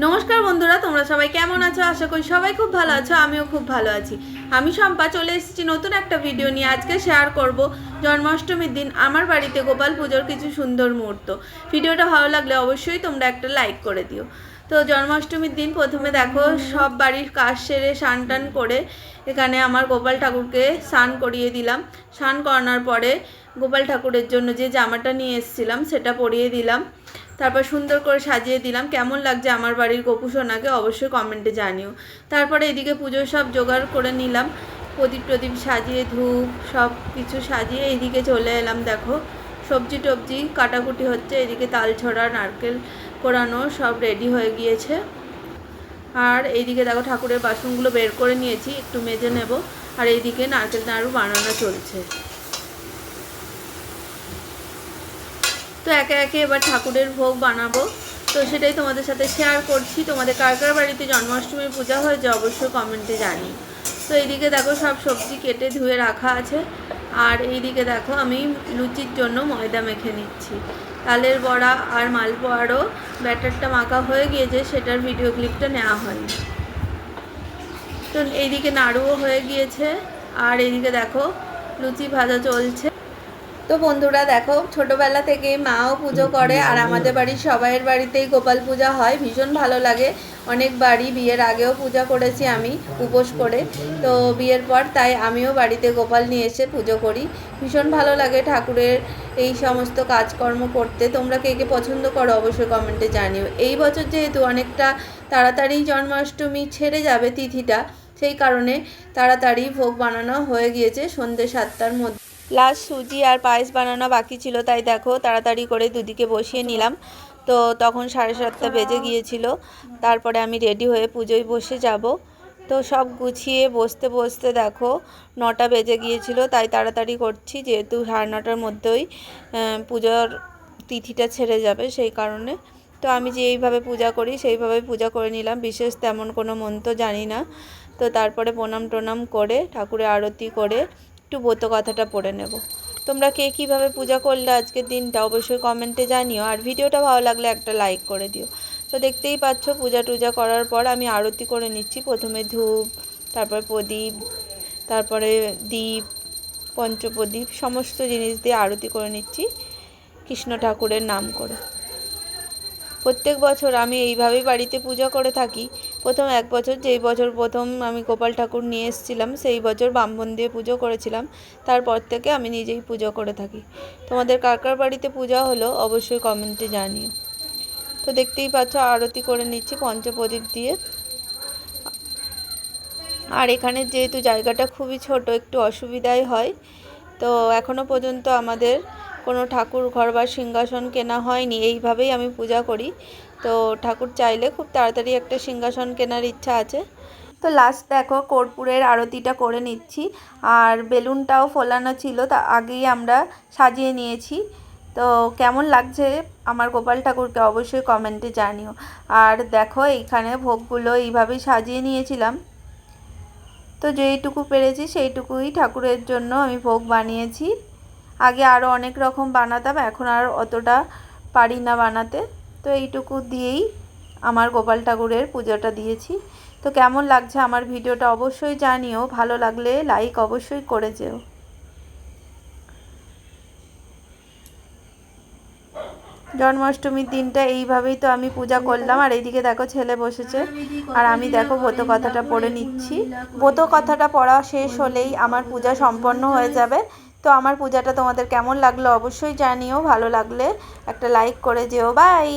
নমস্কার বন্ধুরা, তোমরা সবাই কেমন আছো? আশা করি সবাই খুব ভালো আছো। আমিও খুব ভালো আছি। আমি শম্পা চলে এসেছি নতুন একটা ভিডিও নিয়ে। আজকে শেয়ার করব জন্মাষ্টমীর দিন আমার বাড়িতে গোপাল পুজোর কিছু সুন্দর মুহূর্ত। ভিডিওটা ভালো লাগলে অবশ্যই তোমরা একটা লাইক করে দিও। তো জন্মাষ্টমীর দিন প্রথমে দেখো সব বাড়ির কাজ সেরে স্নান টান করে এখানে আমার গোপাল ঠাকুরকে স্নান করিয়ে দিলাম। স্নান করানোর পরে গোপাল ঠাকুরের জন্য যে জামাটা নিয়ে এসেছিলাম সেটা পরিয়ে দিলাম। তারপর সুন্দর করে সাজিয়ে দিলাম। কেমন লাগছে আমার বাড়ির গোপু সোনাকে অবশ্যই কমেন্টে জানিও। তারপরে এদিকে পুজোর সব জোগাড় করে নিলাম, প্রদীপ সাজিয়ে ধূপ সব কিছু সাজিয়ে এইদিকে চলে এলাম। দেখো সবজি টবজি কাটাকুটি হচ্ছে, এদিকে তাল ছড়া নারকেল কোরানো সব রেডি হয়ে গিয়েছে। আর এইদিকে দেখো ঠাকুরের বাসনগুলো বের করে নিয়েছি, একটু মেজে নেব। আর এইদিকে নারকেল নাড়ু বানানো চলছে। তো একে একে এবার ঠাকুরের ভোগ বানাবো, তো সেটাই তোমাদের সাথে শেয়ার করছি। তোমাদের কার কার বাড়িতে জন্মাষ্টমীর পূজা হয়েছে অবশ্যই কমেন্টে জানি। তো এইদিকে দেখো সব সবজি কেটে ধুয়ে রাখা আছে। আর এইদিকে দেখো আমি লুচির জন্য ময়দা মেখে নিচ্ছি। তালের বড়া আর মালপোয়ারও ব্যাটারটা মাখা হয়ে গিয়েছে, সেটার ভিডিও ক্লিপটা নেওয়া হয়নি। তো এইদিকে নাড়ুও হয়ে গিয়েছে। আর এইদিকে দেখো লুচি ভাজা চলছে। তো বন্ধুরা দেখো ছোটোবেলা থেকে মাও পুজো করে, আর আমাদের বাড়ির সবাইয়ের বাড়িতেই গোপাল পূজা হয়, ভীষণ ভালো লাগে। অনেক বাড়ি বিয়ের আগেও পূজা করেছি আমি উপোস করে, তো বিয়ের পর তাই আমিও বাড়িতে গোপাল নিয়ে এসে পুজো করি। ভীষণ ভালো লাগে ঠাকুরের এই সমস্ত কাজকর্ম করতে। তোমরা কে কে পছন্দ করো অবশ্যই কমেন্টে জানিও। এই বছর যেহেতু অনেকটা তাড়াতাড়ি জন্মাষ্টমী ছেড়ে যাবে তিথিটা, সেই কারণে তাড়াতাড়ি ভোগ বানানো হয়ে গিয়েছে। সন্ধ্যে 7টার মধ্যে লাস্ট সুজি আর পায়েস বানানো বাকি ছিল, তাই দেখো তাড়াতাড়ি করে দুদিকে বসিয়ে নিলাম। তো তখন 7:30 বেজে গিয়েছিল। তারপরে আমি রেডি হয়ে পুজোয় বসে যাব। তো সব গুছিয়ে বসতে বসতে দেখো 9টা বেজে গিয়েছিল, তাই তাড়াতাড়ি করছি যেহেতু 9:30টার মধ্যেই পুজোর তিথিটা ছেড়ে যাবে, সেই কারণে। তো আমি যেইভাবে পূজা করি সেইভাবে পূজা করে নিলাম, বিশেষ তেমন কোনো মন্ত্র জানি না। তো তারপরে প্রণাম টনাম করে ঠাকুরের আরতি করে একটু ব্রত কথাটা পড়ে নেব। তোমরা কে কীভাবে পূজা করলে আজকের দিনটা অবশ্যই কমেন্টে জানিও। আর ভিডিওটা ভালো লাগলে একটা লাইক করে দিও। তো দেখতেই পাচ্ছ পূজা টুজা করার পর আমি আরতি করে নিচ্ছি। প্রথমে ধূপ, তারপর প্রদীপ, তারপরে দীপ, পঞ্চপ্রদীপ সমস্ত জিনিস দিয়ে আরতি করে নিচ্ছি কৃষ্ণ ঠাকুরের নাম করে। প্রত্যেক বছর আমি এইভাবেই বাড়িতে পূজা করে থাকি। প্রথম এক বছর, যেই বছর প্রথম আমি গোপাল ঠাকুর নিয়ে এসেছিলাম সেই বছর ব্রাহ্মণ দিয়ে পুজো করেছিলাম। তারপর থেকে আমি নিজেই পুজো করে থাকি। তোমাদের কার কার বাড়িতে পূজা হলো অবশ্যই কমেন্টে জানিও। তো দেখতেই পাচ্ছ আরতি করে নিচ্ছি পঞ্চপ্রদীপ দিয়ে। আর এখানে যেহেতু জায়গাটা খুবই ছোট, একটু অসুবিধাই হয়। তো এখনও পর্যন্ত আমাদের কোনো ঠাকুর ঘর বা সিংহাসন কেনা হয়নি, এইভাবেই আমি পূজা করি। তো ঠাকুর চাইলে খুব তাড়াতাড়ি একটা সিংহাসন কেনার ইচ্ছা আছে। তো লাস্ট দেখো কর্পূরের আরতিটা করে নিচ্ছি। আর বেলুনটাও ফোলানো ছিল, তা আগেই আমরা সাজিয়ে নিয়েছি। তো কেমন লাগছে আমার গোপাল ঠাকুরকে অবশ্যই কমেন্টে জানিও। আর দেখো এইখানে ভোগগুলো এইভাবেই সাজিয়ে নিয়েছিলাম। তো যেইটুকু পেরেছি সেইটুকুই ঠাকুরের জন্য আমি ভোগ বানিয়েছি। আগে আরও অনেক রকম বানাতাম, এখন আর অতটা পারি না বানাতে। তো এইটুকু দিয়েই আমার গোপাল ঠাকুরের পুজোটা দিয়েছি। তো কেমন লাগছে আমার ভিডিওটা অবশ্যই জানিও। ভালো লাগলে লাইক অবশ্যই করে যেও। জন্মাষ্টমীর দিনটা এইভাবেই তো আমি পূজা করলাম। আর এইদিকে দেখো ছেলে বসেছে, আর আমি দেখো ব্রত কথাটা পড়ে নিচ্ছি। ব্রত কথাটা পড়া শেষ হলেই আমার পূজা সম্পন্ন হয়ে যাবে। তো আমার পূজাটা তোমাদের কেমন লাগলো অবশ্যই জানিও। ভালো লাগলে একটা লাইক করে যেও। বাই।